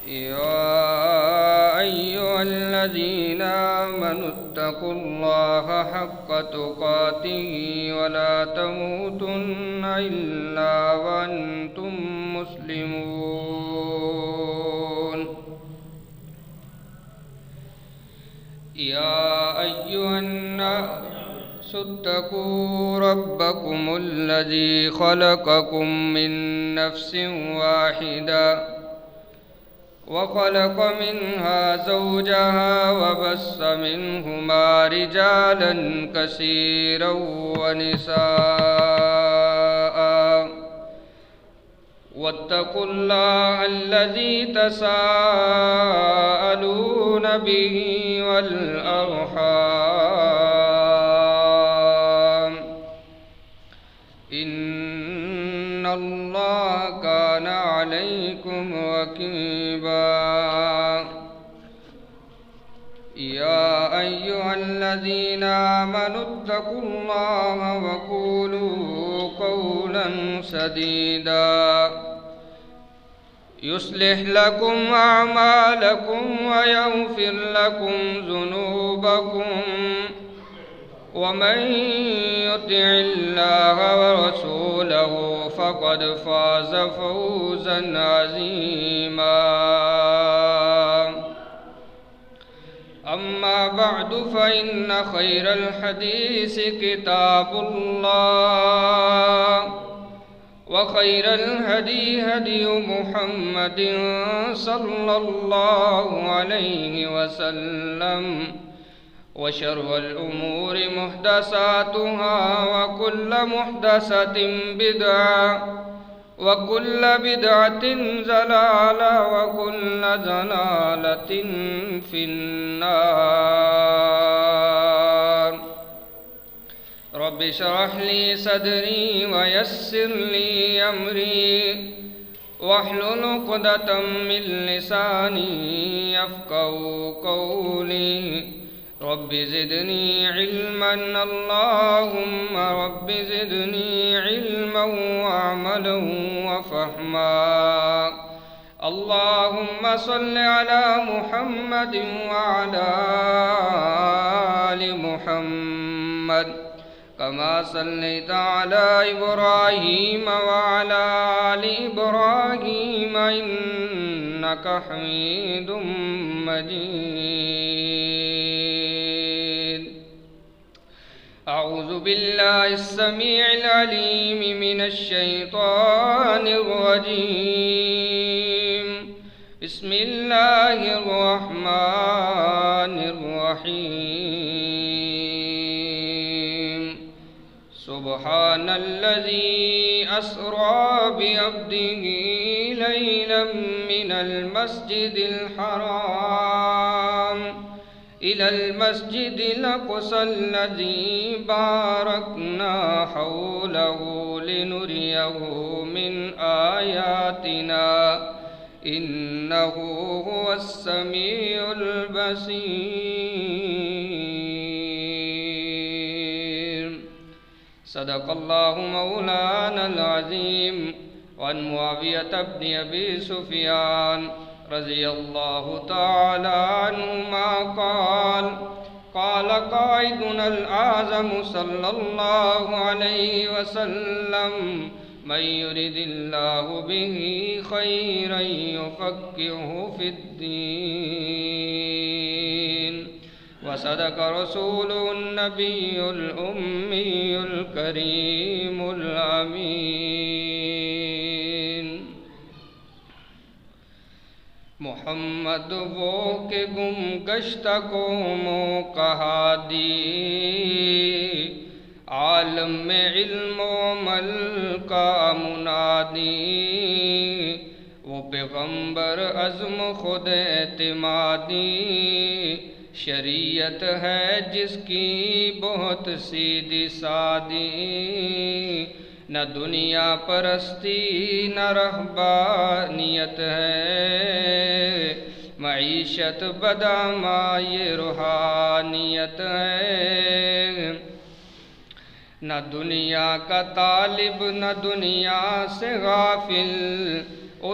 يا أيها الذين آمنوا اتقوا الله حق تقاته ولا تموتن إلا وأنتم مسلمون. يا أيها الناس اتقوا ربكم الذي خلقكم من نفس واحدة وخلق منها زوجها وبث منهما رجالا كثيرا ونساء واتقوا الله الذي تساءلون به والأرحام إن الله كان عليكم رقيبا. يا أيها الذين آمنوا اتقوا الله وقولوا قولا سديدا يصلح لكم أعمالكم ويغفر لكم ذنوبكم ومن يطع الله ورسوله فقد فاز فوزا عظيما. أما بعد فإن خير الحديث كتاب الله وخير الهدي هدي محمد صلى الله عليه وسلم وشر الأمور محدثاتها وكل محدثة بدعة وكل بدعة ضلالة وكل ضلالة في النار. رب اشرح لي صدري ويسر لي أمري واحلل عقدة من لساني يفقهوا قولي. رب زدني علما اللهم رب زدني علما وعملا وفهما. اللهم صل على محمد وعلى آل محمد كما صليت على إبراهيم وعلى آل إبراهيم إنك حميد مجيد. أعوذ بالله السميع العليم من الشيطان الرجيم. بسم الله الرحمن الرحيم. سبحان الذي أسرى بعبده ليلا من المسجد الحرام إلى المسجد الأقصى الذي باركنا حوله لنريه من آياتنا إنه هو السميع البصير. صدق الله مولانا العظيم. وعن معاوية بن أبي سفيان رضي الله تعالى عنهما قال قال قائدنا الأعظم صلى الله عليه وسلم من يرد الله به خيرا يفقهه في الدين. وصدق رسوله النبي الأمي الكريم الأمين. محمد وہ کہ گم گشتہ قوموں کا ہادی عالم میں علم و عمل کا منادی وہ پیغمبر عزم خود اعتمادی شریعت ہے جس کی بہت سیدھی سادی نہ دنیا پرستی نہ رہبانیت ہے معیشت بدامہ یہ روحانیت ہے نہ دنیا کا طالب نہ دنیا سے غافل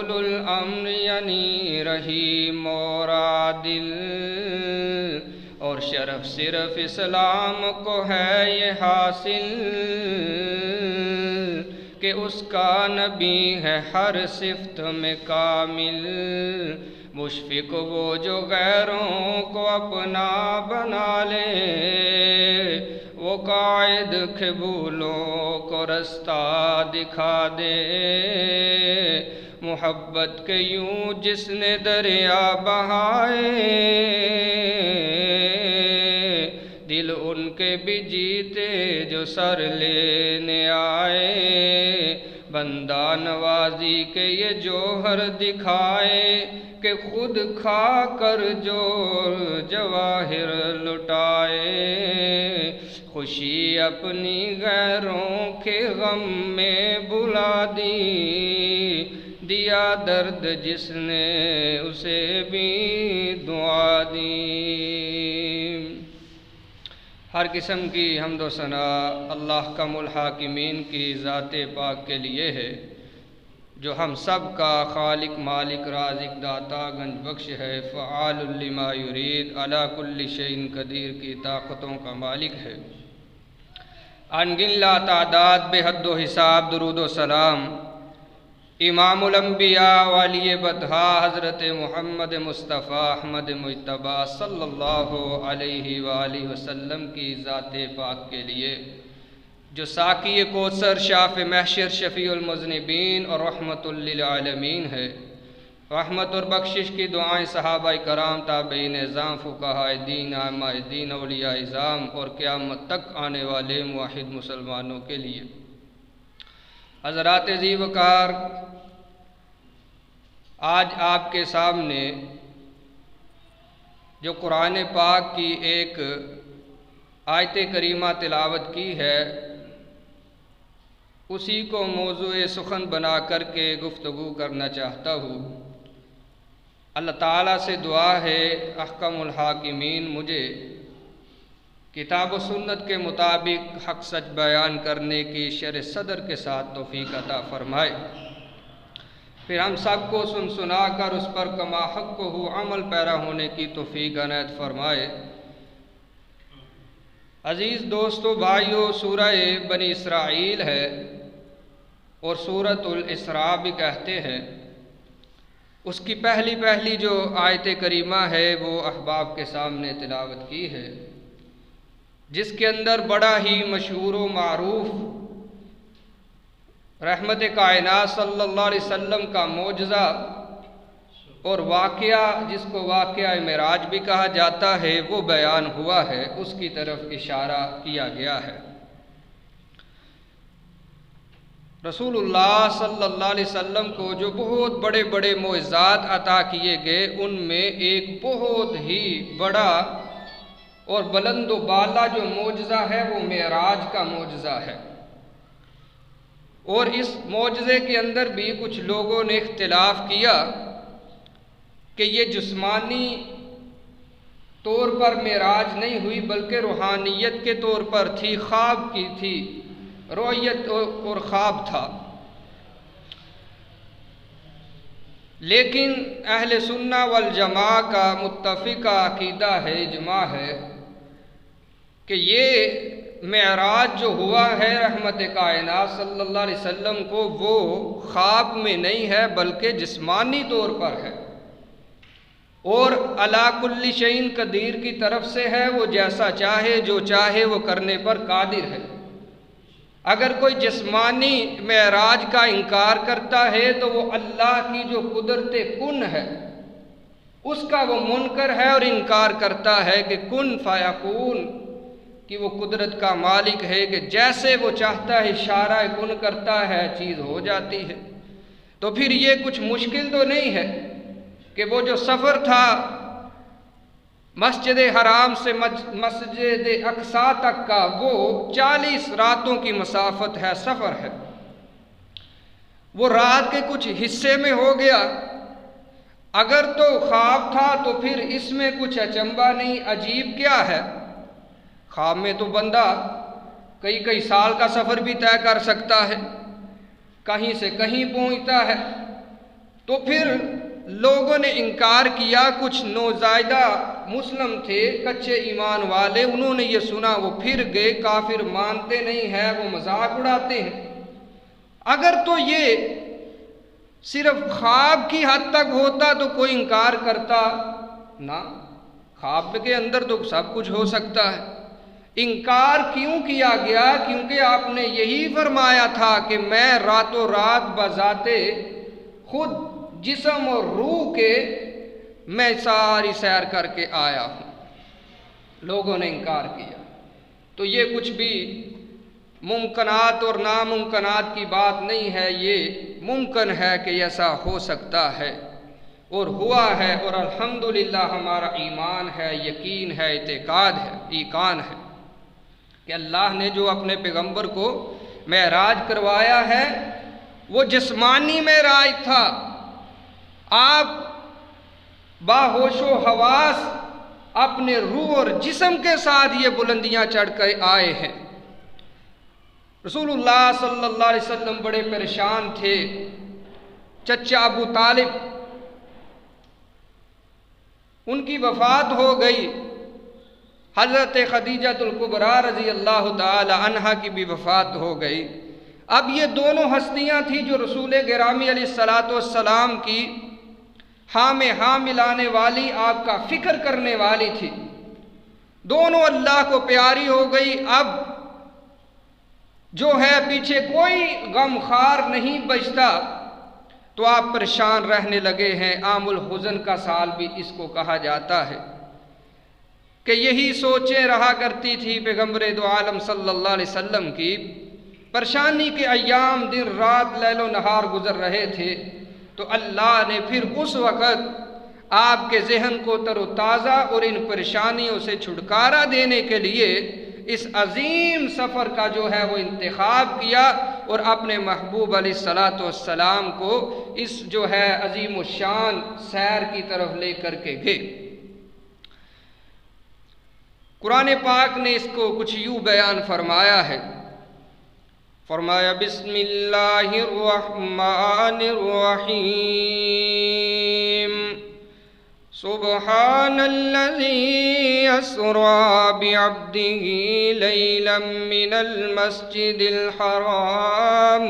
رسول الامر یعنی رحیم اور عادل، اور شرف صرف اسلام کو ہے یہ حاصل کہ اس کا نبی ہے ہر صفت میں کامل۔ مشفق وہ جو غیروں کو اپنا بنا لے، وہ قائد قبولوں کو رستہ دکھا دے۔ محبت کے یوں جس نے دریا بہائے، دل ان کے بھی جیتے جو سر لینے آئے۔ بندہ نوازی کے یہ جوہر دکھائے کہ خود کھا کر جو جواہر لٹائے۔ خوشی اپنی غیروں کے غم میں بلا دی، دیا درد جس نے اسے بھی دعا دی۔ ہر قسم کی حمد و ثنا اللہ کم الحاکمین کی ذات پاک کے لیے ہے، جو ہم سب کا خالق مالک رازق داتا گنج بخش ہے، فعال لما یرید علی کل شیء قدیر کی طاقتوں کا مالک ہے۔ انگن لا تعداد بے حد و حساب درود و سلام امام الانبیاء والی بطحا حضرت محمد مصطفیٰ احمد مجتبی صلی اللہ علیہ وآلہ وسلم کی ذات پاک کے لیے، جو ساقی کوثر شاف محشر شفیع المذنبین اور رحمت للعالمین ہے۔ رحمت اور بخشش کی دعائیں صحابہ کرام، تابعین اعظام، فقہاء دین، ائمہ دین، اولیاء اعظام اور قیامت تک آنے والے موحد مسلمانوں کے لیے۔ حضرات ذی وقار، آج آپ کے سامنے جو قرآن پاک کی ایک آیت کریمہ تلاوت کی ہے، اسی کو موضوع سخن بنا کر کے گفتگو کرنا چاہتا ہوں۔ اللہ تعالیٰ سے دعا ہے احکم الحاکمین مجھے کتاب و سنت کے مطابق حق سچ بیان کرنے کی شرح صدر کے ساتھ توفیق عطا فرمائے، پھر ہم سب کو سنا کر اس پر کما حق کو ہو عمل پیرا ہونے کی توفیق عنایت فرمائے۔ عزیز دوستو بھائیو، سورہ بنی اسرائیل ہے اور سورۃ الاسراء بھی کہتے ہیں۔ اس کی پہلی جو آیت کریمہ ہے وہ احباب کے سامنے تلاوت کی ہے، جس کے اندر بڑا ہی مشہور و معروف رحمت کائنات صلی اللہ علیہ وسلم کا معجزہ اور واقعہ، جس کو واقعہ معراج بھی کہا جاتا ہے، وہ بیان ہوا ہے، اس کی طرف اشارہ کیا گیا ہے۔ رسول اللہ صلی اللہ علیہ وسلم کو جو بہت بڑے بڑے معجزات عطا کیے گئے، ان میں ایک بہت ہی بڑا اور بلند و بالا جو معجزہ ہے وہ معراج کا معجزہ ہے۔ اور اس معجزے کے اندر بھی کچھ لوگوں نے اختلاف کیا کہ یہ جسمانی طور پر معراج نہیں ہوئی، بلکہ روحانیت کے طور پر تھی، خواب کی تھی، رؤیت اور خواب تھا۔ لیکن اہل سنہ والجماع کا متفقہ عقیدہ ہے، اجماع ہے کہ یہ معراج جو ہوا ہے رحمت کائنات صلی اللہ علیہ وسلم کو، وہ خواب میں نہیں ہے بلکہ جسمانی طور پر ہے، اور علی کل شیء قدیر کی طرف سے ہے، وہ جیسا چاہے جو چاہے وہ کرنے پر قادر ہے۔ اگر کوئی جسمانی معراج کا انکار کرتا ہے تو وہ اللہ کی جو قدرت کن ہے اس کا وہ منکر ہے، اور انکار کرتا ہے کہ کن فیکون کہ وہ قدرت کا مالک ہے، کہ جیسے وہ چاہتا ہے اشارہ کن کرتا ہے چیز ہو جاتی ہے۔ تو پھر یہ کچھ مشکل تو نہیں ہے کہ وہ جو سفر تھا مسجد حرام سے مسجد اقصیٰ تک کا، وہ 40 راتوں کی مسافت ہے، سفر ہے، وہ رات کے کچھ حصے میں ہو گیا۔ اگر تو خواب تھا تو پھر اس میں کچھ اچنبھا نہیں، عجیب کیا ہے؟ خواب میں تو بندہ کئی سال کا سفر بھی طے کر سکتا ہے، کہیں سے کہیں پہنچتا ہے، تو پھر لوگوں نے انکار کیا، کچھ نوزائیدہ مسلم تھے، کچے ایمان والے، انہوں نے یہ سنا، وہ پھر گئے، کافر مانتے نہیں ہیں، وہ مذاق اڑاتے ہیں۔ اگر تو یہ صرف خواب کی حد تک ہوتا تو کوئی انکار کرتا نہ، خواب کے اندر تو سب کچھ ہو سکتا ہے۔ انکار کیوں کیا گیا؟ کیونکہ آپ نے یہی فرمایا تھا کہ میں راتوں رات بذات خود جسم اور روح کے میں ساری سیر کر کے آیا ہوں۔ لوگوں نے انکار کیا۔ تو یہ کچھ بھی ممکنات اور ناممکنات کی بات نہیں ہے، یہ ممکن ہے کہ ایسا ہو سکتا ہے اور ہوا ہے، اور الحمدللہ ہمارا ایمان ہے، یقین ہے، اعتقاد ہے، ایقان ہے کہ اللہ نے جو اپنے پیغمبر کو معراج کروایا ہے وہ جسمانی معراج تھا۔ آپ باہوش و حواس اپنے روح اور جسم کے ساتھ یہ بلندیاں چڑھ کر آئے ہیں۔ رسول اللہ صلی اللہ علیہ وسلم بڑے پریشان تھے۔ چچا ابو طالب، ان کی وفات ہو گئی، حضرت خدیجہ الکبریٰ رضی اللہ تعالی عنہا کی بھی وفات ہو گئی۔ اب یہ دونوں ہستیاں تھیں جو رسول گرامی علیہ السلام کی ہاں ملانے والی، آپ کا فکر کرنے والی تھی، دونوں اللہ کو پیاری ہو گئی۔ اب جو ہے پیچھے کوئی غم خار نہیں بچتا، تو آپ پریشان رہنے لگے ہیں۔ عام الحزن کا سال بھی اس کو کہا جاتا ہے کہ یہی سوچیں رہا کرتی تھی پیغمبر دو عالم صلی اللہ علیہ وسلم کی۔ پریشانی کے ایام دن رات لیل و نہار گزر رہے تھے، تو اللہ نے پھر اس وقت آپ کے ذہن کو تر و تازہ اور ان پریشانیوں سے چھٹکارا دینے کے لیے اس عظیم سفر کا جو ہے وہ انتخاب کیا، اور اپنے محبوب علیہ السلام کو اس جو ہے عظیم الشان سیر کی طرف لے کر کے گئے۔ قرآن پاک نے اس کو کچھ یوں بیان فرمایا ہے، فرمایا بسم اللہ الرحمن الرحیم سبحان الذی اسری بعبدہ لیلا من المسجد الحرام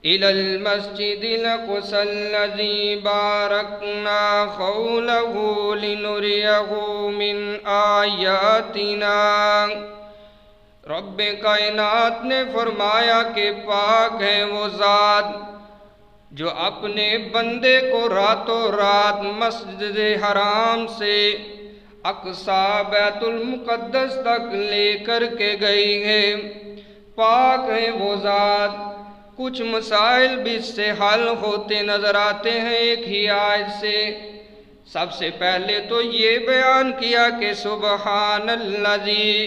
إلى المسجد الأقصى الذي باركنا حوله لنريه من آیاتنا۔ رب کائنات نے فرمایا کہ پاک ہے وہ ذات جو اپنے بندے کو راتوں رات مسجد حرام سے اقصیٰ بیت المقدس تک لے کر کے گئی ہے۔ پاک ہے وہ ذات۔ کچھ مسائل بھی اس سے حل ہوتے نظر آتے ہیں ایک ہی آیت سے۔ سب سے پہلے تو یہ بیان کیا کہ سبحان الذی،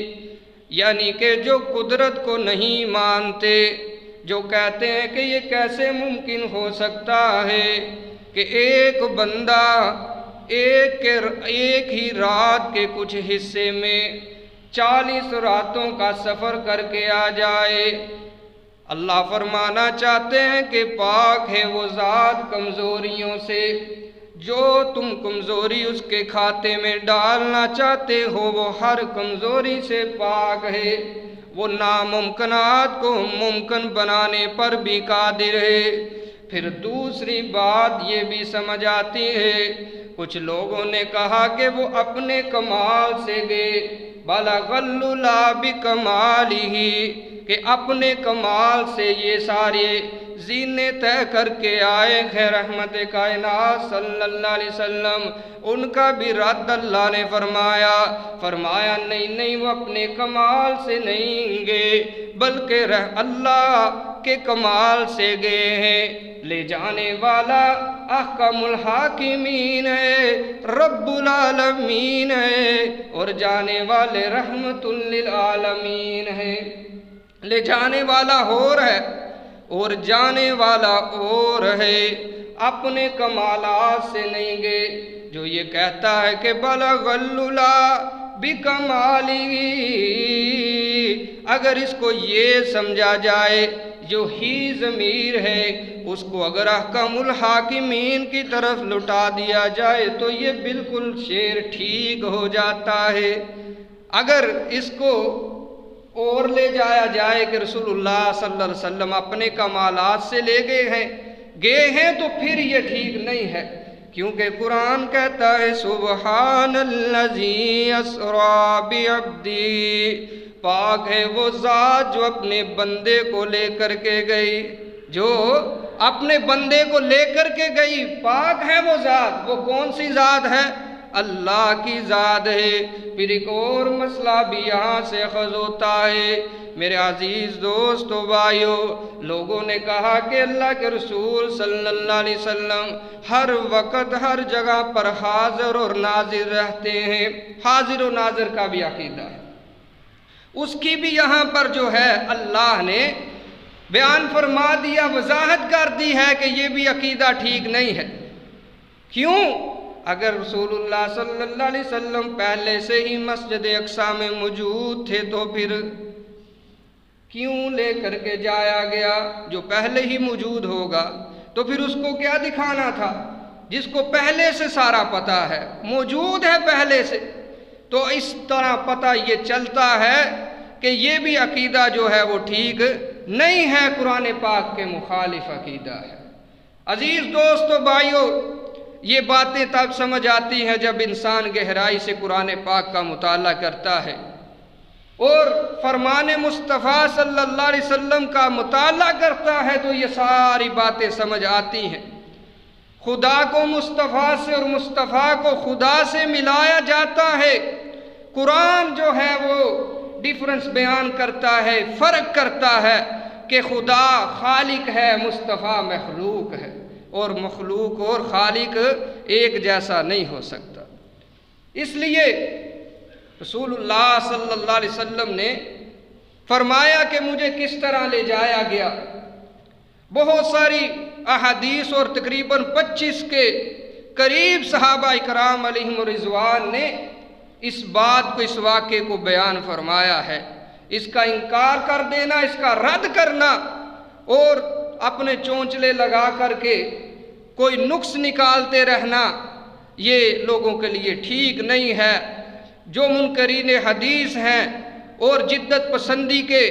یعنی کہ جو قدرت کو نہیں مانتے، جو کہتے ہیں کہ یہ کیسے ممکن ہو سکتا ہے کہ ایک بندہ ایک ہی رات کے کچھ حصے میں 40 راتوں کا سفر کر کے آ جائے۔ اللہ فرمانا چاہتے ہیں کہ پاک ہے وہ ذات کمزوریوں سے، جو تم کمزوری اس کے کھاتے میں ڈالنا چاہتے ہو وہ ہر کمزوری سے پاک ہے۔ وہ ناممکنات کو ممکن بنانے پر بھی قادر ہے۔ پھر دوسری بات یہ بھی سمجھ آتی ہے، کچھ لوگوں نے کہا کہ وہ اپنے کمال سے گئے، بلغ العلا بکمالہ، کہ اپنے کمال سے یہ سارے زینے طے کر کے آئے ہیں رحمت کائنات صلی اللہ علیہ وسلم۔ ان کا بھی رد اللہ نے فرمایا نہیں وہ اپنے کمال سے نہیں گئے، بلکہ اللہ کے کمال سے گئے ہیں۔ لے جانے والا احکم الحاکمین ہے، رب العالمین ہے، اور جانے والے رحمت للعالمین ہے۔ لے جانے والا اور ہے اور جانے والا اور ہے، اپنے کمالات سے نہیں گئے۔ جو یہ کہتا ہے کہ بلغ العلا بکمالہ، اگر اس کو یہ سمجھا جائے، جو ہی ضمیر ہے اس کو اگر احکم الحاکمین کی طرف لٹا دیا جائے تو یہ بالکل شعر ٹھیک ہو جاتا ہے۔ اگر اس کو اور لے جایا جائے کہ رسول اللہ صلی اللہ علیہ وسلم اپنے کمالات سے لے گئے ہیں تو پھر یہ ٹھیک نہیں ہے، کیونکہ قرآن کہتا ہے سبحان الذی اسریٰ بعبدی، پاک ہے وہ ذات جو اپنے بندے کو لے کر کے گئی، جو اپنے بندے کو لے کر کے گئی، پاک ہے وہ ذات۔ وہ کون سی ذات ہے؟ اللہ کی ذات ہے۔ پھر ایک اور مسئلہ بھی یہاں سے اخذ ہوتا ہے میرے عزیز دوستو بھائیو، لوگوں نے کہا کہ اللہ کے رسول صلی اللہ علیہ وسلم ہر وقت ہر جگہ پر حاضر اور ناظر رہتے ہیں۔ حاضر و ناظر کا بھی عقیدہ ہے، اس کی بھی یہاں پر جو ہے اللہ نے بیان فرما دیا، وضاحت کر دی ہے کہ یہ بھی عقیدہ ٹھیک نہیں ہے۔ کیوں؟ اگر رسول اللہ صلی اللہ علیہ وسلم پہلے سے ہی مسجد اقصیٰ میں موجود تھے تو پھر کیوں لے کر کے جایا گیا؟ جو پہلے ہی موجود ہوگا تو پھر اس کو کیا دکھانا تھا؟ جس کو پہلے سے سارا پتہ ہے، موجود ہے پہلے سے، تو اس طرح پتہ یہ چلتا ہے کہ یہ بھی عقیدہ جو ہے وہ ٹھیک نہیں ہے، قرآن پاک کے مخالف عقیدہ ہے۔ عزیز دوستو بھائیو، یہ باتیں تب سمجھ آتی ہیں جب انسان گہرائی سے قرآن پاک کا مطالعہ کرتا ہے اور فرمان مصطفیٰ صلی اللہ علیہ وسلم کا مطالعہ کرتا ہے تو یہ ساری باتیں سمجھ آتی ہیں۔ خدا کو مصطفیٰ سے اور مصطفیٰ کو خدا سے ملایا جاتا ہے۔ قرآن جو ہے وہ ڈیفرنس بیان کرتا ہے، فرق کرتا ہے کہ خدا خالق ہے، مصطفیٰ مخلوق ہے، اور مخلوق اور خالق ایک جیسا نہیں ہو سکتا۔ اس لیے رسول اللہ صلی اللہ علیہ وسلم نے فرمایا کہ مجھے کس طرح لے جایا گیا۔ بہت ساری احادیث اور تقریباً 25 کے قریب صحابہ اکرام علیہم رضوان نے اس بات کو، اس واقعے کو بیان فرمایا ہے۔ اس کا انکار کر دینا، اس کا رد کرنا اور اپنے چونچلے لگا کر کے کوئی نقص نکالتے رہنا، یہ لوگوں کے لیے ٹھیک نہیں ہے۔ جو منکرین حدیث ہیں اور جدت پسندی کے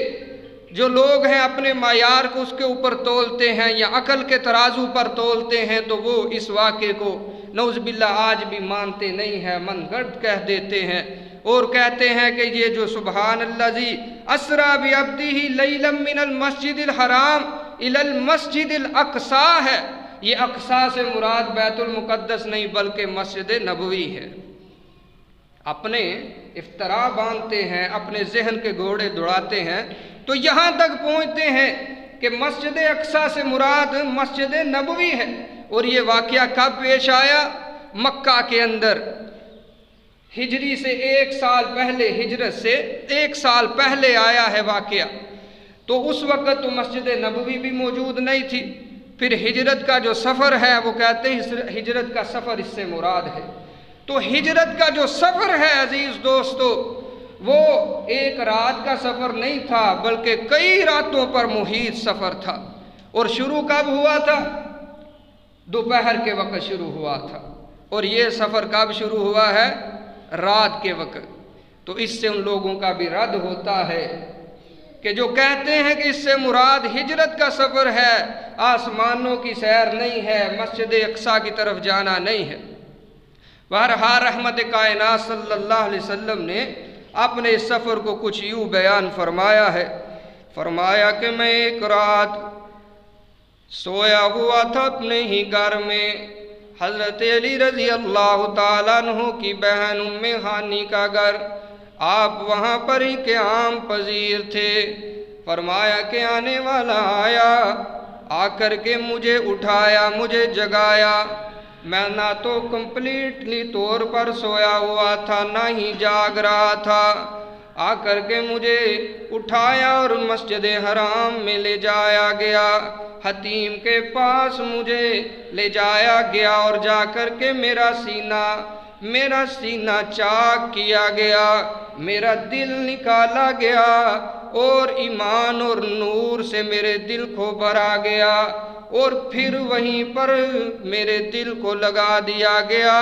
جو لوگ ہیں، اپنے معیار کو اس کے اوپر تولتے ہیں یا عقل کے ترازو پر تولتے ہیں، تو وہ اس واقعے کو نعوذ باللہ آج بھی مانتے نہیں ہیں، من گھڑت کہہ دیتے ہیں اور کہتے ہیں کہ یہ جو سبحان الذی اسریٰ بعبدہ لیلا من المسجد الحرام الی المسجد الاقصیٰ ہے، یہ اقصیٰ سے مراد بیت المقدس نہیں بلکہ مسجد نبوی ہے۔ اپنے افتراء باندھتے ہیں، اپنے ذہن کے گھوڑے دوڑاتے ہیں تو یہاں تک پہنچتے ہیں کہ مسجد اقصیٰ سے مراد مسجد نبوی ہے۔ اور یہ واقعہ کب پیش آیا؟ مکہ کے اندر، ہجری سے 1 سال پہلے، ہجرت سے 1 سال پہلے آیا ہے واقعہ۔ تو اس وقت تو مسجد نبوی بھی موجود نہیں تھی۔ پھر ہجرت کا جو سفر ہے، وہ کہتے ہیں ہجرت کا سفر اس سے مراد ہے۔ تو ہجرت کا جو سفر ہے عزیز دوستو، وہ 1 رات کا سفر نہیں تھا بلکہ کئی راتوں پر محیط سفر تھا۔ اور شروع کب ہوا تھا؟ دوپہر کے وقت شروع ہوا تھا۔ اور یہ سفر کب شروع ہوا ہے؟ رات کے وقت۔ تو اس سے ان لوگوں کا بھی رد ہوتا ہے کہ جو کہتے ہیں کہ اس سے مراد ہجرت کا سفر ہے، آسمانوں کی سیر نہیں ہے، مسجد اقصیٰ کی طرف جانا نہیں ہے۔ بہرحال رحمت کائنات صلی اللہ علیہ وسلم نے اپنے اس سفر کو کچھ یوں بیان فرمایا ہے۔ فرمایا کہ میں 1 رات سویا ہوا تھا اپنے ہی گھر میں، حضرت علی رضی اللہ تعالیٰ عنہ کی بہن ام ہانی کا گھر، آپ وہاں پر ہی قیام پذیر تھے۔ فرمایا کہ آنے والا آیا، آ کر کے مجھے اٹھایا، مجھے جگایا۔ میں نہ تو کمپلیٹلی طور پر سویا ہوا تھا نہ ہی جاگ رہا تھا۔ آ کر کے مجھے اٹھایا اور مسجد حرام میں لے جایا گیا، حتیم کے پاس مجھے لے جایا گیا اور جا کر کے میرا سینہ چاک کیا گیا، میرا دل نکالا گیا اور ایمان اور نور سے میرے دل کو بھرا گیا، اور پھر وہیں پر میرے دل کو لگا دیا گیا۔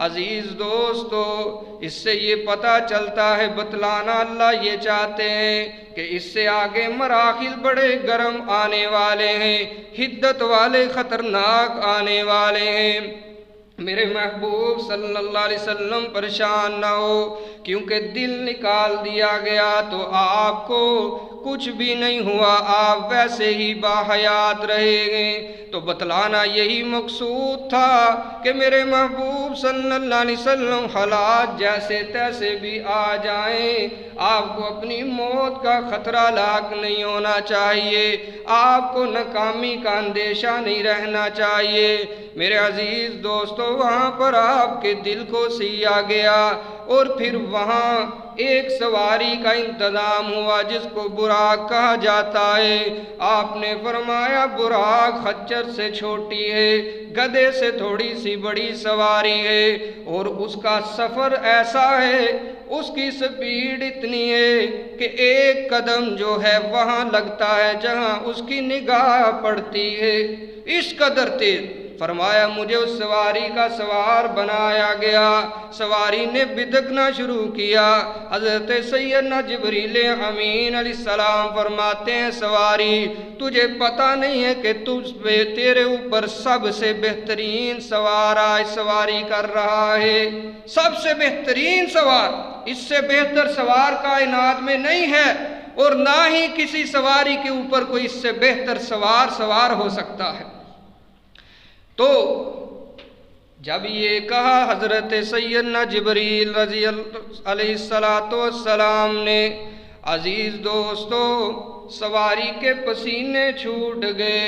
عزیز دوستو، اس سے یہ پتہ چلتا ہے، بتلانا اللہ یہ چاہتے ہیں کہ اس سے آگے مراحل بڑے گرم آنے والے ہیں، حدت والے خطرناک آنے والے ہیں۔ میرے محبوب صلی اللہ علیہ وسلم پریشان نہ ہو، کیونکہ دل نکال دیا گیا تو آپ کو کچھ بھی نہیں ہوا، آپ ویسے ہی باحیات رہے گے۔ تو بتلانا یہی مقصود تھا کہ میرے محبوب صلی اللہ علیہ وسلم حالات جیسے تیسے بھی آ جائیں، آپ کو اپنی موت کا خطرہ لاحق نہیں ہونا چاہیے، آپ کو ناکامی کا اندیشہ نہیں رہنا چاہیے۔ میرے عزیز دوستو، وہاں پر آپ کے دل کو سیا گیا، اور پھر وہاں ایک سواری کا انتظام ہوا جس کو براق کہا جاتا ہے۔ آپ نے فرمایا براق خچر سے چھوٹی ہے، گدھے سے تھوڑی سی بڑی سواری ہے، اور اس کا سفر ایسا ہے، اس کی سپیڈ اتنی ہے کہ ایک قدم جو ہے وہاں لگتا ہے جہاں اس کی نگاہ پڑتی ہے، اس قدر تیز۔ فرمایا مجھے اس سواری کا سوار بنایا گیا، سواری نے بدکنا شروع کیا۔ حضرت سیدنا جبریل امین علیہ السلام فرماتے ہیں سواری، تجھے پتہ نہیں ہے کہ تیرے اوپر سب سے بہترین سوار آج سواری کر رہا ہے، سب سے بہترین سوار، اس سے بہتر سوار کائنات میں نہیں ہے، اور نہ ہی کسی سواری کے اوپر کوئی اس سے بہتر سوار ہو سکتا ہے۔ تو جب یہ کہا حضرت سیدنا جبریل رضی اللہ علیہ السلام نے، عزیز دوستو، سواری کے پسینے چھوٹ گئے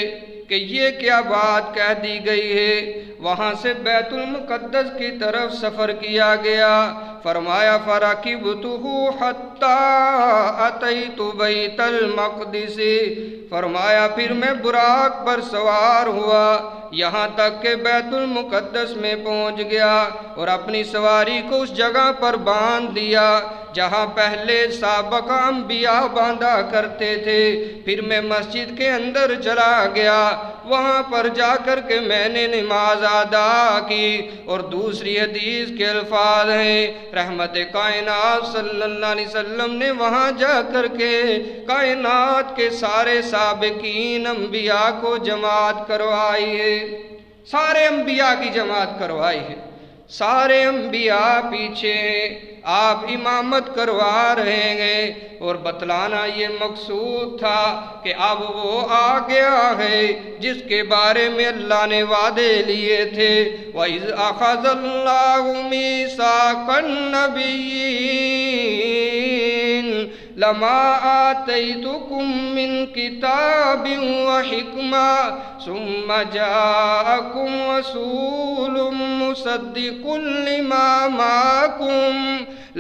کہ یہ کیا بات کہہ دی گئی ہے۔ وہاں سے بیت المقدس کی طرف سفر کیا گیا۔ فرمایا فرکبتہ حتی اتیت بیت المقدس، فرمایا پھر میں براق پر سوار ہوا یہاں تک کہ بیت المقدس میں پہنچ گیا، اور اپنی سواری کو اس جگہ پر باندھ دیا جہاں پہلے سابقہ انبیاء باندھا کرتے تھے۔ پھر میں مسجد کے اندر چلا گیا، وہاں پر جا کر کے میں نے نماز ادا کی، اور دوسری حدیث کے الفاظ ہیں، رحمت کائنات صلی اللہ علیہ وسلم نے وہاں جا کر کے کائنات کے سارے سابقین انبیاء کو جماعت کروائی ہے، سارے انبیاء کی جماعت کروائی ہے، سارے انبیاء پیچھے ہیں، آپ امامت کروا رہے ہیں۔ اور بتلانا یہ مقصود تھا کہ اب وہ آ گیا ہے جس کے بارے میں اللہ نے وعدے لیے تھے، وَإِذْ أَخَذَ اللَّهُ مِيثَاقَ النَّبِيِّينَ لَمَا آتَيْتُكُم مِّن كِتَابٍ وَحِكْمَةٍ ثُمَّ جَاءَكُمْ رَسُولٌ مُّصَدِّقٌ لِّمَا مَعَكُمْ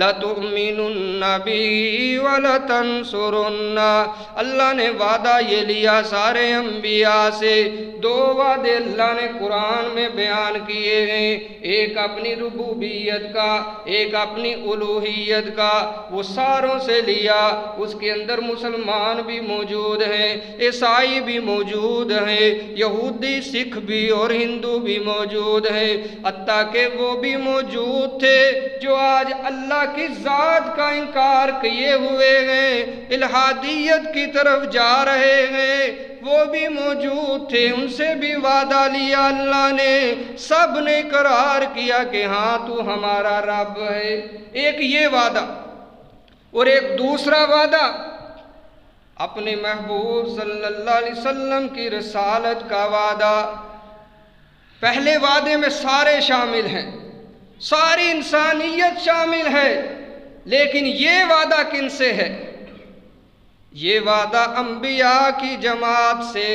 لَتُؤْمِنُنَّ بِهِ وَلَتَنصُرُنَّهُ۔ اللہ نے وعدہ یہ لیا سارے انبیاء سے، دو وعدے اللہ نے قرآن میں بیان کیے ہیں، ایک اپنی ربوبیت کا، ایک اپنی الوہیت کا، وہ ساروں سے لیا۔ اس کے اندر مسلمان بھی موجود ہیں، عیسائی بھی موجود ہیں، یہودی، سکھ بھی اور ہندو بھی موجود ہیں، حتیٰ کہ وہ بھی موجود تھے جو آج اللہ کی ذات کا انکار کیے ہوئے ہیں، الہادیت کی طرف جا رہے ہیں، وہ بھی موجود تھے، ان سے بھی وعدہ لیا اللہ نے، سب نے اقرار کیا کہ ہاں تو ہمارا رب ہے۔ ایک یہ وعدہ، اور ایک دوسرا وعدہ اپنے محبوب صلی اللہ علیہ وسلم کی رسالت کا وعدہ۔ پہلے وعدے میں سارے شامل ہیں، ساری انسانیت شامل ہے، لیکن یہ وعدہ کن سے ہے؟ یہ وعدہ انبیاء کی جماعت سے،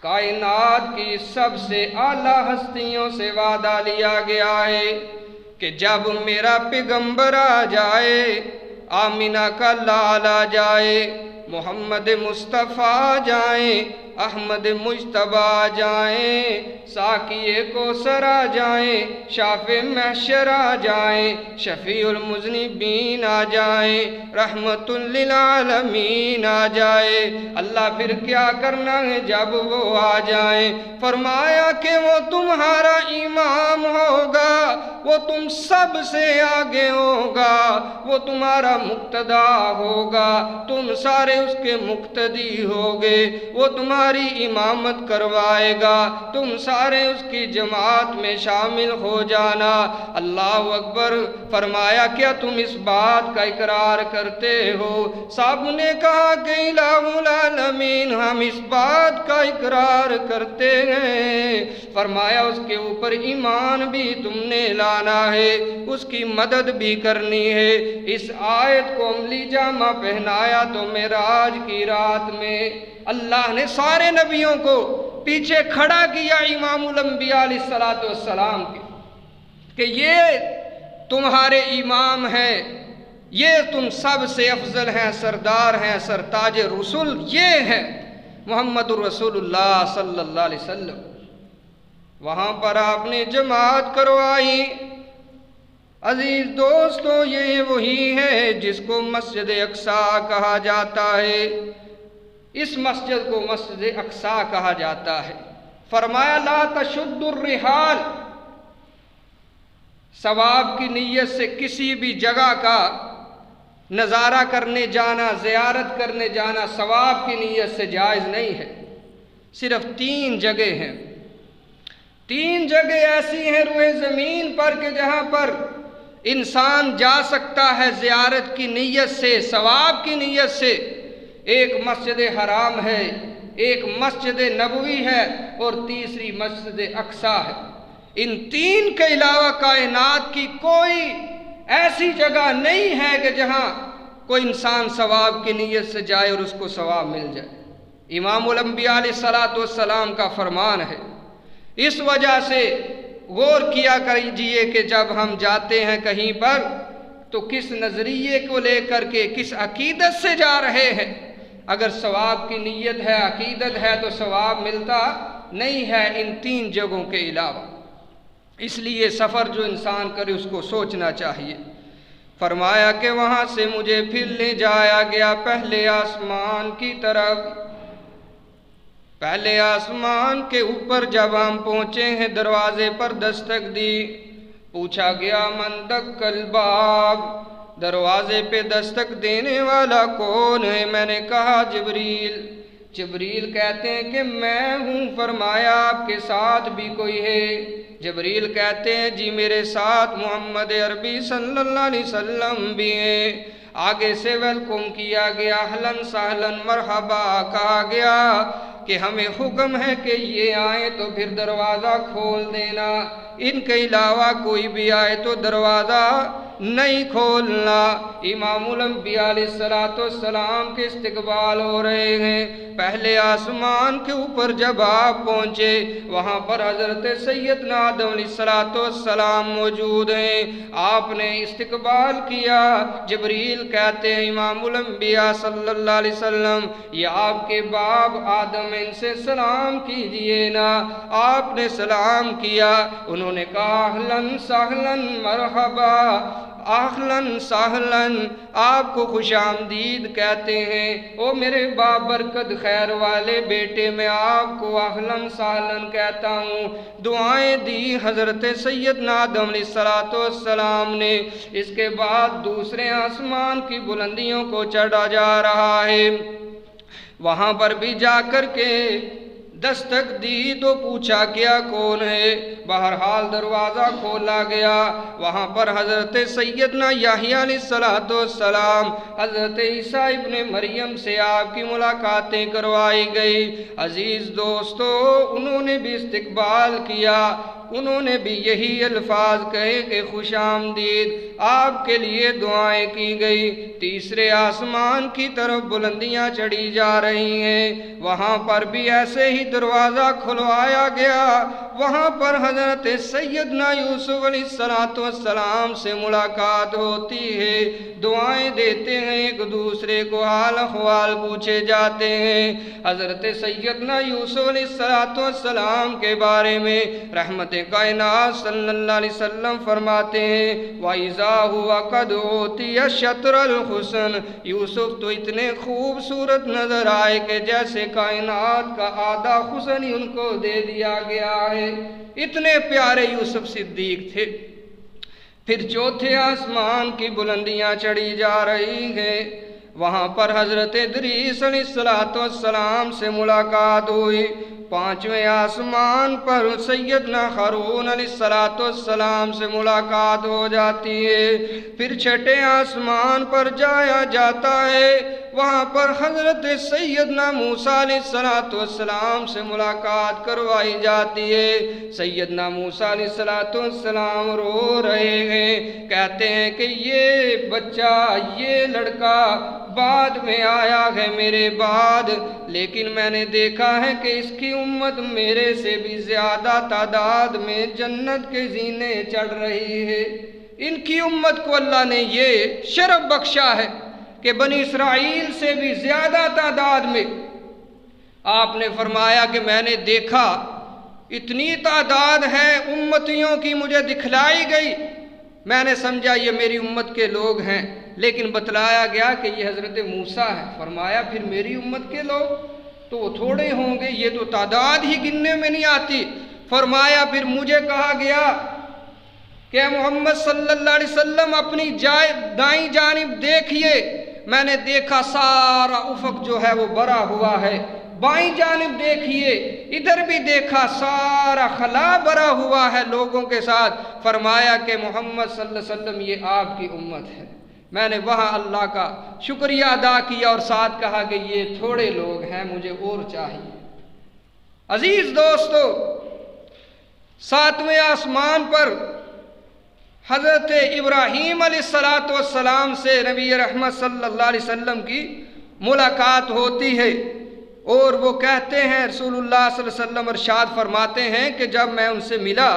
کائنات کی سب سے اعلیٰ ہستیوں سے وعدہ لیا گیا ہے کہ جب میرا پیغمبر آ جائے، آمینہ کا لال آ جائے، محمد مصطفیٰ جائیں، احمد مجتبیٰ آ جائیں، ساقی کوثر آ جائیں، شافع محشر آ جائیں، شفیع المذنبین آ جائیں، رحمت للعالمین آ جائے۔ اللہ پھر کیا کرنا ہے جب وہ آ جائیں؟ فرمایا کہ وہ تمہارا امام ہوگا، وہ تم سب سے آگے ہوگا، وہ تمہارا مقتدا ہوگا، تم سارے اس کے مقتدی ہوگے، وہ تمہاری امامت کروائے گا، تم سارے اس کی جماعت میں شامل ہو جانا۔ اللہ اکبر۔ فرمایا کیا تم اس بات کا اقرار کرتے ہو؟ سب نے کہا کہ الہ العالمین ہم اس بات کا اقرار کرتے ہیں۔ فرمایا اس کے اوپر ایمان بھی تم نے لانا ہے، اس کی مدد بھی کرنی ہے۔ اس آیت کو عملی جامہ پہنایا تو معراج کی رات میں اللہ نے سارے نبیوں کو پیچھے کھڑا کیا امام الانبیاء علیہ السلام کے، کہ یہ تمہارے امام ہیں، یہ تم سب سے افضل ہیں، سردار ہیں، سرتاج رسول یہ ہیں محمد الرسول اللہ صلی اللہ علیہ وسلم۔ وہاں پر آپ نے جماعت کروائی۔ عزیز دوستو، یہ وہی ہے جس کو مسجد اقصیٰ کہا جاتا ہے۔ اس مسجد کو مسجد اقصیٰ کہا جاتا ہے۔ فرمایا لا تشد الرحال، ثواب کی نیت سے کسی بھی جگہ کا نظارہ کرنے جانا، زیارت کرنے جانا ثواب کی نیت سے جائز نہیں ہے۔ صرف 3 جگہ ہیں، 3 جگہ ایسی ہیں روئے زمین پر کہ جہاں پر انسان جا سکتا ہے زیارت کی نیت سے، ثواب کی نیت سے۔ ایک مسجد حرام ہے، ایک مسجد نبوی ہے، اور تیسری مسجد اقصیٰ ہے۔ ان 3 کے علاوہ کائنات کی کوئی ایسی جگہ نہیں ہے کہ جہاں کوئی انسان ثواب کی نیت سے جائے اور اس کو ثواب مل جائے۔ امام الانبیاء علیہ السلام کا فرمان ہے۔ اس وجہ سے غور کیا کیجئے کہ جب ہم جاتے ہیں کہیں پر تو کس نظریے کو لے کر کے، کس عقیدت سے جا رہے ہیں۔ اگر ثواب کی نیت ہے، عقیدت ہے تو ثواب ملتا نہیں ہے ان 3 جگہوں کے علاوہ۔ اس لیے سفر جو انسان کرے اس کو سوچنا چاہیے۔ فرمایا کہ وہاں سے مجھے پھر لے جایا گیا پہلے آسمان کی طرف۔ پہلے آسمان کے اوپر جب ہم پہنچے ہیں دروازے پر دستک دی، پوچھا گیا من دق الباب، دروازے پہ دستک دینے والا کون ہے؟ میں نے کہا جبریل۔ جبریل کہتے ہیں کہ میں ہوں۔ فرمایا آپ کے ساتھ بھی کوئی ہے؟ جبریل کہتے ہیں جی میرے ساتھ محمد عربی صلی اللہ علیہ وسلم بھی ہیں۔ آگے سے ویلکم کیا گیا، اہلاً سہلاً مرحبا کہا گیا کہ ہمیں حکم ہے کہ یہ آئیں تو پھر دروازہ کھول دینا، ان کے علاوہ کوئی بھی آئے تو دروازہ نہیں کھولنا۔ امام الانبیاء علیہ السلام کے استقبال ہو رہے ہیں۔ پہلے آسمان کے اوپر جب آپ پہنچے وہاں پر حضرت سیدنا آدم علیہ السلام موجود ہیں۔ آپ نے استقبال کیا۔ جبریل کہتے ہیں امام الانبیاء صلی اللہ علیہ وسلم یہ آپ کے باپ آدم، ان سے سلام کیجئے نا۔ آپ نے سلام کیا۔ انہوں نے کہا اہلاً سہلاً مرحبا، اہلاً سہلاً، آپ کو خوش آمدید کہتے ہیں۔ او میرے بابرکت خیر والے بیٹے، میں آپ کو اہلاً سہلاً کہتا ہوں۔ دعائیں دی حضرت سیدنا آدم علیہ السلام نے۔ اس کے بعد دوسرے آسمان کی بلندیوں کو چڑھا جا رہا ہے۔ وہاں پر بھی جا کر کے دستک دی تو پوچھا کیا کون ہے؟ بہرحال دروازہ کھولا گیا۔ وہاں پر حضرت سیدنا یحییٰ علیہ السلام، حضرت عیسیٰ ابن مریم سے آپ کی ملاقاتیں کروائی گئی۔ عزیز دوستو، انہوں نے بھی استقبال کیا، انہوں نے بھی یہی الفاظ کہے کہ خوش آمدید، آپ کے لیے دعائیں کی گئی۔ تیسرے آسمان کی طرف بلندیاں چڑھی جا رہی ہیں۔ وہاں پر بھی ایسے ہی دروازہ کھلوایا گیا۔ وہاں پر حضرت سیدنا یوسف علیہ السلام سے ملاقات ہوتی ہے، دعائیں دیتے ہیں، ایک دوسرے کو حال احوال پوچھے جاتے ہیں۔ حضرت سیدنا یوسف علیہ السلام کے بارے میں رحمت کائنات صلی اللہ علیہ وسلم فرماتے ہیں وَإِذَا هُوَ قَدْ أُوتِيَ شَطْرَ الْحُسْنِ، یوسف تو اتنے خوبصورت نظر آئے کہ جیسے کائنات کا آدھا حسن ہی ان کو دے دیا گیا ہے، اتنے پیارے یوسف صدیق تھے۔ پھر چوتھے آسمان کی بلندیاں چڑھی جا رہی ہیں، وہاں پر حضرت ادریس علیہ السلام سے ملاقات ہوئی۔ پانچویں آسمان پر سیدنا ہارون علیہ السلام سے ملاقات ہو جاتی ہے۔ پھر چھٹے آسمان پر جایا جاتا ہے، وہاں پر حضرت سیدنا موسیٰ علیہ السلام سے ملاقات کروائی جاتی ہے۔ سیدنا موسیٰ علیہ السلام رو رہے ہیں، کہتے ہیں کہ یہ بچہ، یہ لڑکا بعد میں آیا ہے میرے بعد، لیکن میں نے دیکھا ہے کہ اس کی امت میرے سے بھی زیادہ تعداد میں جنت کے زینے چڑھ رہی ہے۔ ان کی امت کو اللہ نے یہ شرف بخشا ہے کہ بنی اسرائیل سے بھی زیادہ تعداد میں، آپ نے فرمایا کہ میں نے دیکھا اتنی تعداد ہے امتیوں کی مجھے دکھلائی گئی، میں نے سمجھا یہ میری امت کے لوگ ہیں، لیکن بتلایا گیا کہ یہ حضرت موسیٰ ہے۔ فرمایا پھر میری امت کے لوگ تو وہ تھوڑے ہوں گے، یہ تو تعداد ہی گننے میں نہیں آتی۔ فرمایا پھر مجھے کہا گیا کہ محمد صلی اللہ علیہ وسلم اپنی دائیں جانب دیکھیے، میں نے دیکھا سارا افق جو ہے وہ بھرا ہوا ہے، بائیں جانب دیکھیے، ادھر بھی دیکھا سارا خلا بھرا ہوا ہے لوگوں کے ساتھ۔ فرمایا کہ محمد صلی اللہ علیہ وسلم یہ آپ کی امت ہے۔ میں نے وہاں اللہ کا شکریہ ادا کیا اور ساتھ کہا کہ یہ تھوڑے لوگ ہیں، مجھے اور چاہیے۔ عزیز دوستو، ساتویں آسمان پر حضرت ابراہیم علیہ السلام سے نبی رحمت صلی اللہ علیہ وسلم کی ملاقات ہوتی ہے، اور وہ کہتے ہیں، رسول اللہ صلی اللہ علیہ وسلم ارشاد فرماتے ہیں کہ جب میں ان سے ملا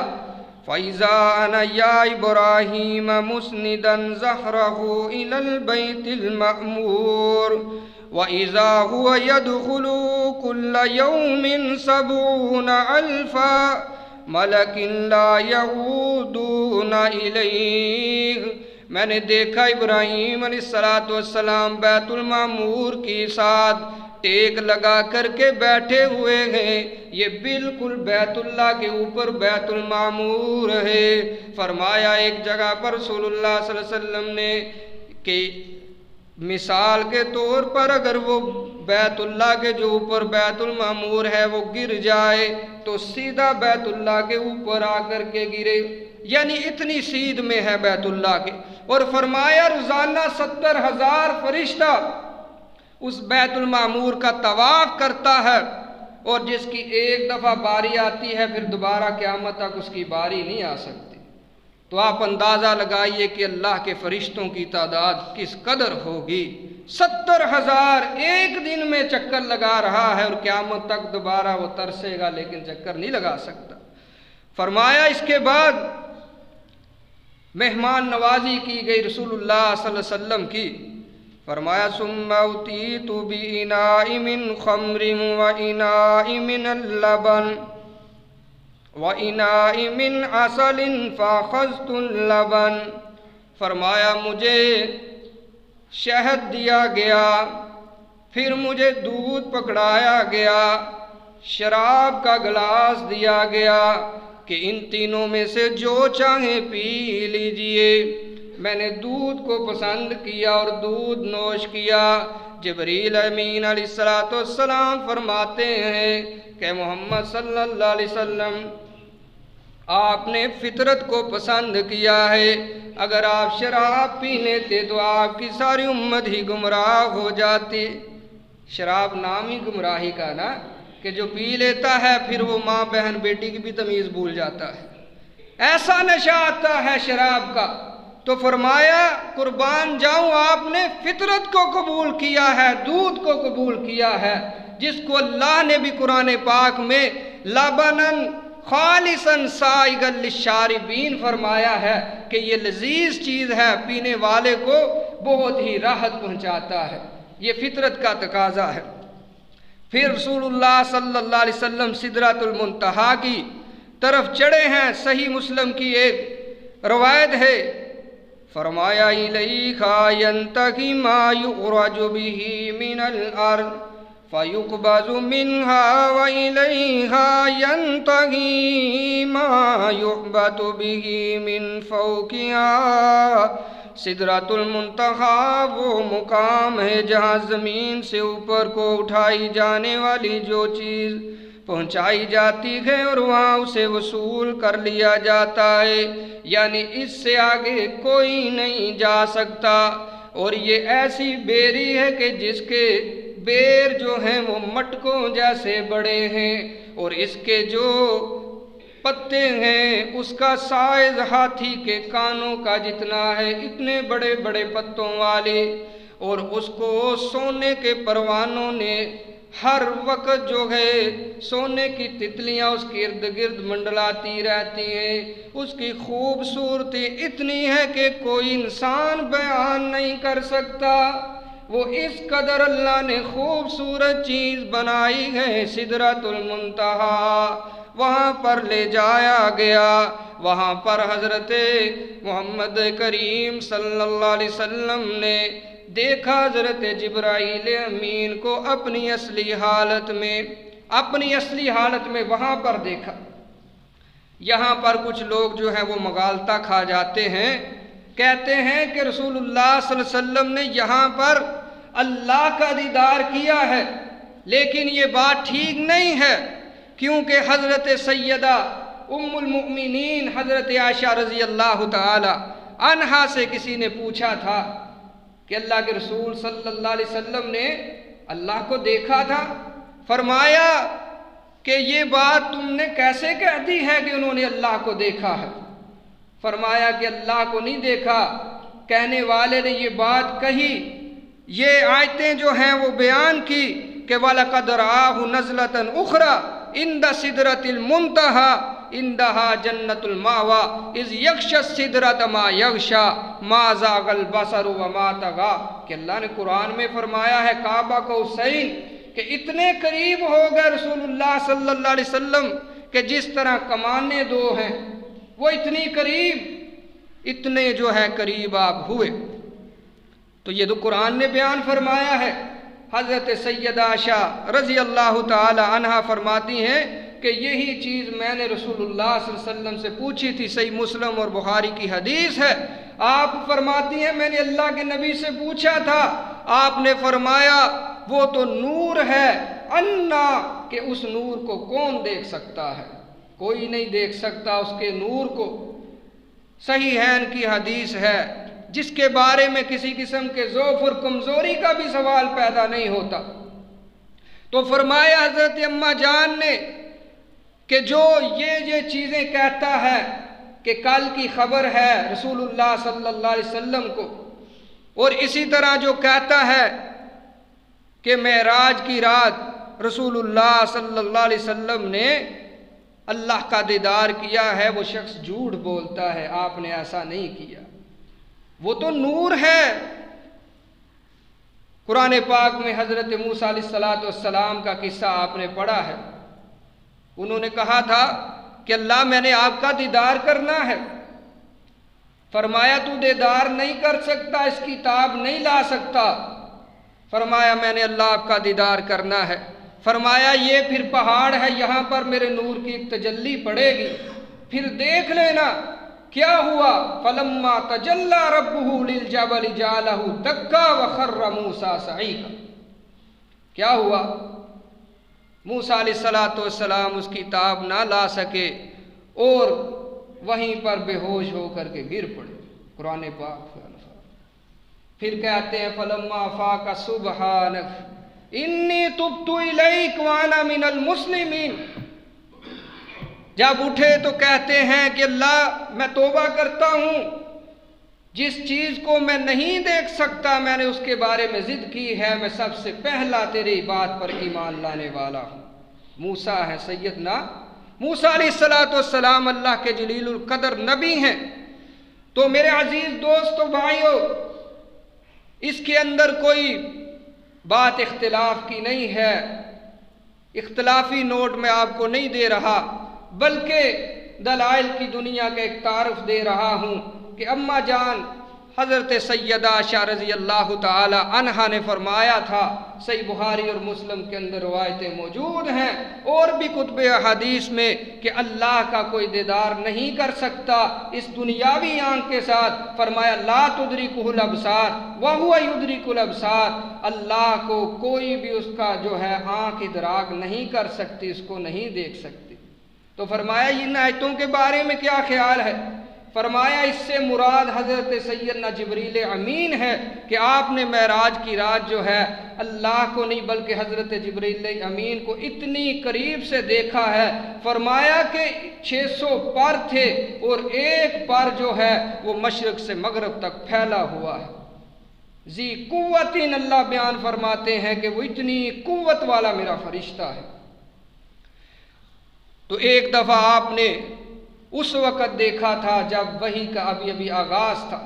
فَإِذَا أَنَا يَا إِبْرَاهِيمَ مُسْنِدًا ظَهْرَهُ إِلَى الْبَيْتِ الْمَأْمُورِ وَإِذَا هُوَ يَدْخُلُ كُلَّ يَوْمٍ 70 أَلْفًا مَلَكٍ لَا يَعُودُونَ إِلَيْهِ۔ میں نے دیکھا ابراہیم علیہ السلام بیت المعمور کی ساتھ ٹیک لگا کر کے بیٹھے ہوئے ہیں، یہ بالکل بیت اللہ کے اوپر بیت المعمور ہے۔ فرمایا ایک جگہ پر رسول اللہ صلی اللہ علیہ وسلم نے کہ مثال کے طور پر اگر وہ بیت اللہ کے جو اوپر بیت المعمور ہے وہ گر جائے تو سیدھا بیت اللہ کے اوپر آ کر کے گرے، یعنی اتنی سیدھ میں ہے بیت اللہ کے۔ اور فرمایا روزانہ 70,000 فرشتہ اس بیت المعمور کا طواف کرتا ہے، اور جس کی ایک دفعہ باری آتی ہے پھر دوبارہ قیامت تک اس کی باری نہیں آ سکتی۔ تو آپ اندازہ لگائیے کہ اللہ کے فرشتوں کی تعداد کس قدر ہوگی۔ 70,000 ایک دن میں چکر لگا رہا ہے، اور قیامت تک دوبارہ وہ ترسے گا لیکن چکر نہیں لگا سکتا۔ فرمایا اس کے بعد مہمان نوازی کی گئی رسول اللہ صلی اللہ علیہ وسلم کی۔ فرمایا ثم أتيت بإناء من خمر وإناء من اللبن وإناء من عسل فأخذت اللبن۔ فرمایا مجھے شہد دیا گیا، پھر مجھے دودھ پکڑایا گیا، شراب کا گلاس دیا گیا کہ ان تینوں میں سے جو چاہیں پی لیجئے۔ میں نے دودھ کو پسند کیا اور دودھ نوش کیا۔ جبریل امین علیہ السلام فرماتے ہیں کہ محمد صلی اللہ علیہ وسلم آپ نے فطرت کو پسند کیا ہے، اگر آپ شراب پی لیتے تو آپ کی ساری امت ہی گمراہ ہو جاتی۔ شراب نام ہی گمراہی کا نا، کہ جو پی لیتا ہے پھر وہ ماں بہن بیٹی کی بھی تمیز بھول جاتا ہے، ایسا نشہ آتا ہے شراب کا۔ تو فرمایا قربان جاؤں آپ نے فطرت کو قبول کیا ہے، دودھ کو قبول کیا ہے، جس کو اللہ نے بھی قرآن پاک میں لبنن خالصاً سائغا للشاربین فرمایا ہے کہ یہ لذیذ چیز ہے، پینے والے کو بہت ہی راحت پہنچاتا ہے، یہ فطرت کا تقاضا ہے۔ پھر رسول اللہ صلی اللہ علیہ وسلم سدرۃ المنتہا کی طرف چڑھے ہیں، صحیح مسلم کی ایک روایت ہے، فرمایا الیہا ینتہی ما یعرج بہ من الارض فیقبض منها وإلیہا ینتہی ما یحبط بہ من فوقها۔ سدرۃ المنتہا وہ مقام ہے جہاں زمین سے اوپر کو اٹھائی جانے والی جو چیز پہنچائی جاتی ہے اور وہاں اسے وصول کر لیا جاتا ہے، یعنی اس سے آگے کوئی نہیں جا سکتا۔ اور یہ ایسی بیری ہے کہ جس کے بیر جو ہیں وہ مٹکوں جیسے بڑے ہیں، اور اس کے جو پتے ہیں اس کا سائز ہاتھی کے کانوں کا جتنا ہے، اتنے بڑے بڑے پتوں والے، اور اس کو سونے کے پروانوں نے ہر وقت جو ہے سونے کی تتلیاں اس کے ارد گرد منڈلاتی رہتی ہیں۔ اس کی خوبصورتی اتنی ہے کہ کوئی انسان بیان نہیں کر سکتا، وہ اس قدر اللہ نے خوبصورت چیز بنائی ہے۔ سدرۃ المنتہا وہاں پر لے جایا گیا، وہاں پر حضرت محمد کریم صلی اللہ علیہ وسلم نے دیکھا حضرت جبرائیل امین کو اپنی اصلی حالت میں وہاں پر دیکھا۔ یہاں پر کچھ لوگ جو ہیں وہ مغالطہ کھا جاتے ہیں، کہتے ہیں کہ رسول اللہ صلی اللہ علیہ وسلم نے یہاں پر اللہ کا دیدار کیا ہے، لیکن یہ بات ٹھیک نہیں ہے، کیونکہ حضرت سیدہ ام المؤمنین حضرت عائشہ رضی اللہ تعالی عنہا سے کسی نے پوچھا تھا کہ اللہ کے رسول صلی اللہ علیہ وسلم نے اللہ کو دیکھا تھا، فرمایا کہ یہ بات تم نے کیسے کہہ دی ہے کہ انہوں نے اللہ کو دیکھا ہے؟ فرمایا کہ اللہ کو نہیں دیکھا، کہنے والے نے یہ بات کہی، یہ آیتیں جو ہیں وہ بیان کی کہ وَلَقَدْ رَآهُ نَزْلَةً أُخْرَى عِنْدَ سِدْرَةِ الْمُنْتَهَى عِنْدَهَا جَنَّةُ الْمَأْوَى إِذْ يَغْشَى السِّدْرَةَ مَا يَغْشَى مَا زَاغَ الْبَصَرُ وَمَا طَغَى کہ اللہ نے قرآن میں فرمایا ہے کعبہ کو حسین کہ اتنے قریب ہو گئے رسول اللہ صلی اللہ علیہ وسلم کہ جس طرح کمانے دو ہیں وہ اتنی قریب، اتنے جو ہے قریب آپ ہوئے۔ تو یہ تو قرآن نے بیان فرمایا ہے۔ حضرت سیدہ عائشہ رضی اللہ تعالی عنہا فرماتی ہیں کہ یہی چیز میں نے رسول اللہ صلی اللہ علیہ وسلم سے پوچھی تھی، صحیح مسلم اور بخاری کی حدیث ہے۔ آپ فرماتی ہیں میں نے اللہ کے نبی سے پوچھا تھا، آپ نے فرمایا وہ تو نور ہے، انا کہ اس نور کو کون دیکھ سکتا ہے؟ کوئی نہیں دیکھ سکتا اس کے نور کو۔ صحیحین کی حدیث ہے جس کے بارے میں کسی قسم کے ضعف اور کمزوری کا بھی سوال پیدا نہیں ہوتا۔ تو فرمایا حضرت اماں جان نے کہ جو یہ چیزیں کہتا ہے کہ کل کی خبر ہے رسول اللہ صلی اللہ علیہ وسلم کو، اور اسی طرح جو کہتا ہے کہ معراج کی رات رسول اللہ صلی اللہ علیہ وسلم نے اللہ کا دیدار کیا ہے، وہ شخص جھوٹ بولتا ہے، آپ نے ایسا نہیں کیا، وہ تو نور ہے۔ قرآن پاک میں حضرت موسیٰ علیہ السلام کا قصہ آپ نے پڑھا ہے، انہوں نے کہا تھا کہ اللہ میں نے آپ کا دیدار کرنا ہے، فرمایا تو دیدار نہیں کر سکتا، اس کی تاب نہیں لا سکتا، فرمایا میں نے اللہ آپ کا دیدار کرنا ہے، فرمایا یہ پھر پہاڑ ہے، یہاں پر میرے نور کی ایک تجلی پڑے گی، پھر دیکھ لینا۔ کیا ہوا؟ فلما تجلی ربہ للجبل جعلہ دکا وخر موسیٰ صعیقا۔ کیا ہوا؟ موسیٰ علیہ السلام اس کی تاب نہ لا سکے اور وہیں پر بے ہوش ہو کر کے گر پڑے۔ قرآن پاک پھر کہتے ہیں فلما افاق سبحانک انی تبت الیک وانا من المسلمین، جب اٹھے تو کہتے ہیں کہ اللہ میں توبہ کرتا ہوں، جس چیز کو میں نہیں دیکھ سکتا میں نے اس کے بارے میں ضد کی ہے، میں سب سے پہلا تیری بات پر ایمان لانے والا ہوں۔ موسیٰ ہے سیدنا موسیٰ علیہ السلام اللہ کے جلیل القدر نبی ہیں۔ تو میرے عزیز دوستو بھائیو، اس کے اندر کوئی بات اختلاف کی نہیں ہے، اختلافی نوٹ میں آپ کو نہیں دے رہا، بلکہ دلائل کی دنیا کا ایک تعارف دے رہا ہوں کہ اماں جان حضرت سیدہ عائشہ رضی اللہ تعالی عنہا نے فرمایا تھا، صحیح بخاری اور مسلم کے اندر روایتیں موجود ہیں اور بھی کتب احادیث میں، کہ اللہ کا کوئی دیدار نہیں کر سکتا اس دنیاوی آنکھ کے ساتھ۔ فرمایا لا تدرکہ الابصار وہو یدرک الابصار، اللہ کو کوئی بھی اس کا جو ہے آنکھ ادراک نہیں کر سکتی، اس کو نہیں دیکھ سکتی۔ تو فرمایا ان آیتوں کے بارے میں کیا خیال ہے؟ فرمایا اس سے مراد حضرت سیدنا جبریل امین ہے کہ آپ نے معراج کی رات جو ہے اللہ کو نہیں بلکہ حضرت جبریل امین کو اتنی قریب سے دیکھا ہے۔ فرمایا کہ 600 پر تھے اور ایک پر جو ہے وہ مشرق سے مغرب تک پھیلا ہوا ہے۔ ذی قوت، اللہ بیان فرماتے ہیں کہ وہ اتنی قوت والا میرا فرشتہ ہے۔ تو ایک دفعہ آپ نے اس وقت دیکھا تھا جب وحی کا ابھی آغاز تھا،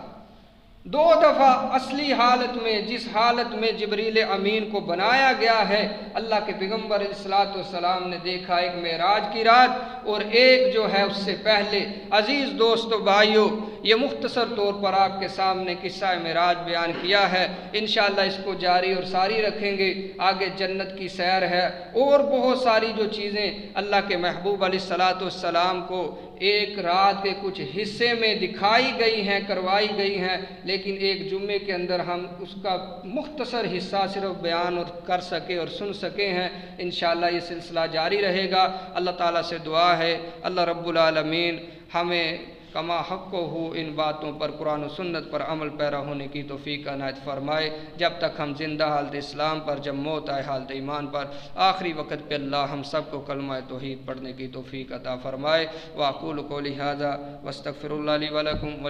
2 دفعہ اصلی حالت میں، جس حالت میں جبریل امین کو بنایا گیا ہے، اللہ کے پیغمبر علیہ السلام نے دیکھا، ایک معراج کی رات اور ایک جو ہے اس سے پہلے۔ عزیز دوستو بھائیو، یہ مختصر طور پر آپ کے سامنے قصہ معراج بیان کیا ہے، انشاءاللہ اس کو جاری اور ساری رکھیں گے۔ آگے جنت کی سیر ہے اور بہت ساری جو چیزیں اللہ کے محبوب علیہ السلام کو ایک رات کے کچھ حصے میں دکھائی گئی ہیں، کروائی گئی ہیں، لیکن ایک جمعے کے اندر ہم اس کا مختصر حصہ صرف بیان اور کر سکے اور سن سکے ہیں۔ انشاءاللہ یہ سلسلہ جاری رہے گا۔ اللہ تعالیٰ سے دعا ہے اللہ رب العالمین ہمیں کما حق ہو ان باتوں پر، قرآن و سنت پر عمل پیرا ہونے کی توفیق عنایت فرمائے۔ جب تک ہم زندہ حالت اسلام پر، جب موت آئے حالت ایمان پر، آخری وقت پہ اللہ ہم سب کو کلمہ توحید پڑھنے کی توفیق عطا فرمائے۔ واقول قولی ھذا واستغفر اللہ لی ولکم